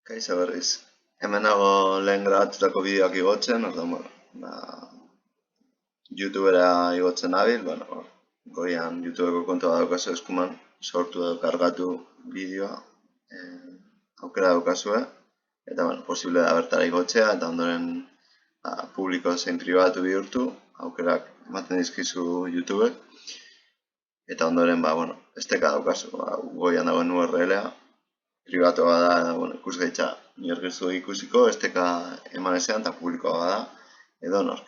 Kaixo berriz. Hemen nago lehen grabatutako bideoak igotzen, orduan, YouTubera igotzen nabil, goian YouTubeko kontua daukazu eskuman, sortu edo kargatu bideoa, aukera daukazue, eta posible da bertara igotzea, eta ondoren publiko zein pribatu bihurtu, aukerak ematen dizkizu YouTubek, eta ondoren, esteka daukazu, goian dagoen URL-a, pribatoa da, ikusgaitza, inork ez du ikusiko, esteka eman ezean eta publikoa bada, edo nork.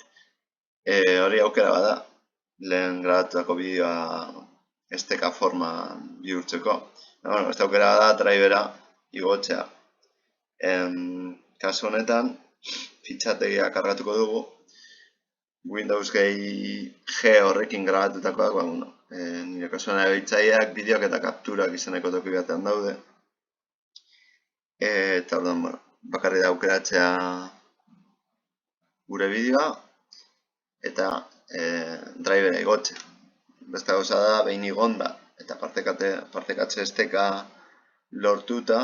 Hori aukera bada, lehen grabatutako bideoa esteka forma bihurtzeko. Beste aukera bada, drivera igotzea. Kasu honetan, fitxategia kargatuko dugu, Windows gehi G horrekin grabatutakoak, nire kasuan erabiltzaileak bideoak eta kapturak izeneko toki batean daude. Eta orduan, bakarri da aukeratzea gure bideoa eta drivera igotzea. Beste gauza da, behin igonda eta partekatze esteka lortuta,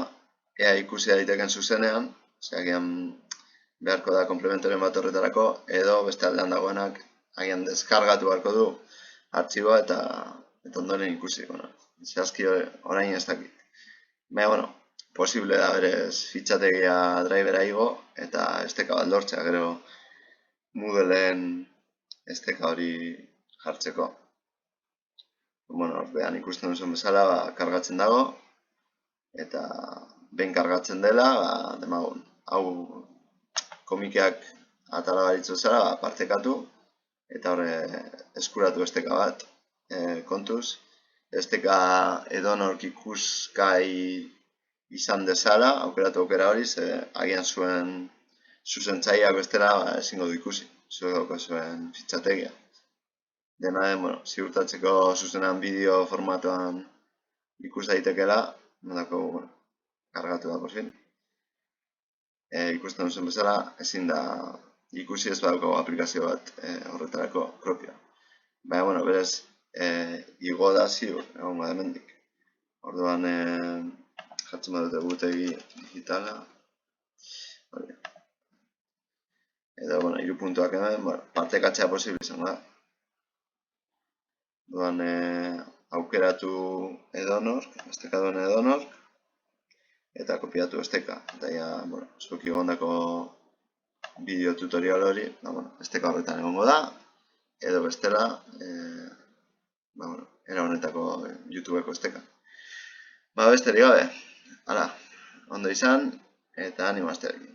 ea ikusi daiteken zuzenean, agian beharko da komplementoren bat horretarako, edo beste aldean dagoenak agian deskargatu beharko du artxiboa eta ondoren ikusi. Zehazki orain ez dakit. Baina, posible da berez fitxategia drivera igo eta esteka bat lortzea, gero Moodleen esteka hori jartzeko. Ordean ikusten duzuen bezala, kargatzen dago, eta behin kargatzen dela, hau komikeak atara baritzu zara, partekatu, eta horre eskuratu esteka bat. Kontuz, esteka edonork ikuskai izan dezala, aukeratu aukera hori, agian zuen zuzentzaileak bestela ezingo du ikusi, zuek daukazuen fitxategia. Dena den, ziurtatzeko zuzenean bideo formatoan ikus daitekeela, kargatu da, por fin. Ikusten duzuen bezala, ezin da ikusi ez badaukago aplikazio bat horretarako propioa. Baina, berez, igo da ziur, egongo da hemendik. Orduan, jartzen badute egutegi digitala. Edo, hiru puntuak hemen, partekatzea posible izango da. Orduan, aukeratu edonork, esteka duen edonork, eta kopiatu esteka. Eta ja, zuek igondako bideo tutorial hori, esteka horretan egongo da, edo bestela, era honetako YouTubeko esteka. Besterik gabe, ondo izan, eta animo astearekin.